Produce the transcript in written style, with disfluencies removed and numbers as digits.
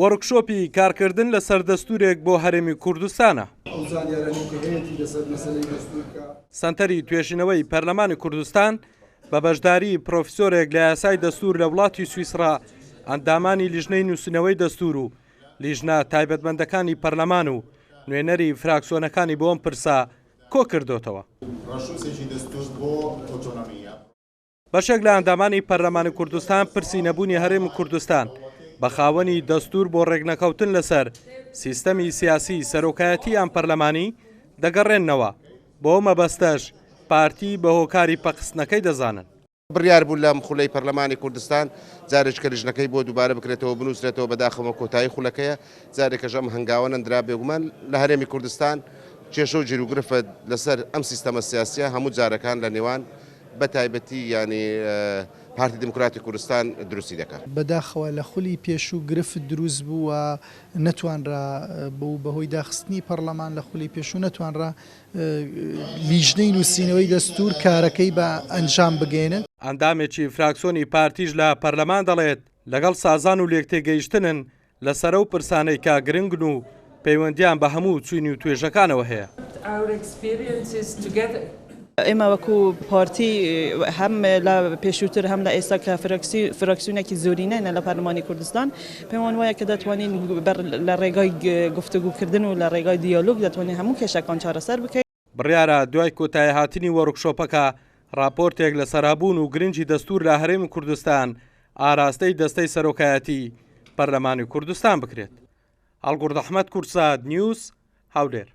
وەرکشۆپی کارکردن لەسەر دەستورێک بۆ هەرێمی کوردستانە. سەنتەری توێژینەوەی پەرلەمانی کوردستان بە بەشداری پرۆفیسۆرێک لە یاسای دەستور لە وڵاتی سویسرا ئەندامانی لیژنەی نووسینەوەی دەستور و لیژنە تایبەتمەندەکانی پەرلەمان و نوێنەری فراکسیۆنەکانی بۆ ئەم پرسە کۆ کردوتەوە. بەشێک لە ئەندامانی پەرلەمانی کوردستان پرسی نەبوونی هەرێمی کوردستان بە خاوەنی دەستور بۆ ڕێگنەکەوتن لەسەر سیستەمی سیاسی سەرۆکایەتی ئەم پەرلەمانی دەگەڕێنەوە. بۆ مەبەستەش پارتی بە هۆکاری پەقستنەکەی دەزانن. بڕیار بوو لەم خولەی پەرلەمانی کوردستان جارێک کەلیژنەکەی بۆ دووبارە بکرێتەوە بنووسرێتەوە بەداخەوە کۆتایی خولەکەیە جارێکەش ئەم هەنگاوە نەندرا بێگومان لە هەرێمی کوردستان کێشە و جیرروگرفە لەسەر ئەم سیستەمە سیاسیە هەموو جارەکان لە نێوان بە تایبەتی ینی پارتی دموکراتی کوردستان دروستی دەکات. بەداخەوە لە خولی پێش و گرفت دروست بووە نەتوانرا بۆ بەهۆی داخستنی پەرلەمان لە خولی پێش و نەتوانرا لیژنەی نووسینەوەی دەستور کارەکەی بە ئەنجام بگێنن. ئەندامێکی فراکسیۆنی پارتیش لە پەرلەمان دەڵێت لەگەڵ سازان و لێکتێگەیشتنن لەسەر ئەو پرسانەی کا گرنگن و پەیوەندیان بە هەموو چوینی و توێژەکانەوە هەیە. ئێمە وەکو پارتی هەم لە پێشووتر هەم لە ئێستا کە فراکسیۆنێکی زۆرینەنە لە پەرلەمانی کوردستان پێمان وایە کە دەتوانین لە ڕێگای گفتوگوکردن و لە ڕێگای دیالۆگ دەتوانین هەموو کێشەکان چارەسەر بکەین. بڕیارە دوای کۆتایی هاتنی وەرکشۆپەکە راپۆرتێک لە سەرابوون و گرنگی دەستور لە هەرێمی کوردستان ئاراستەی دەستەی سەرۆکایەتی پەرلەمانی کوردستان بکرێت. ئەڵگورد ئەحمەد کورساد نیوز هەولێر.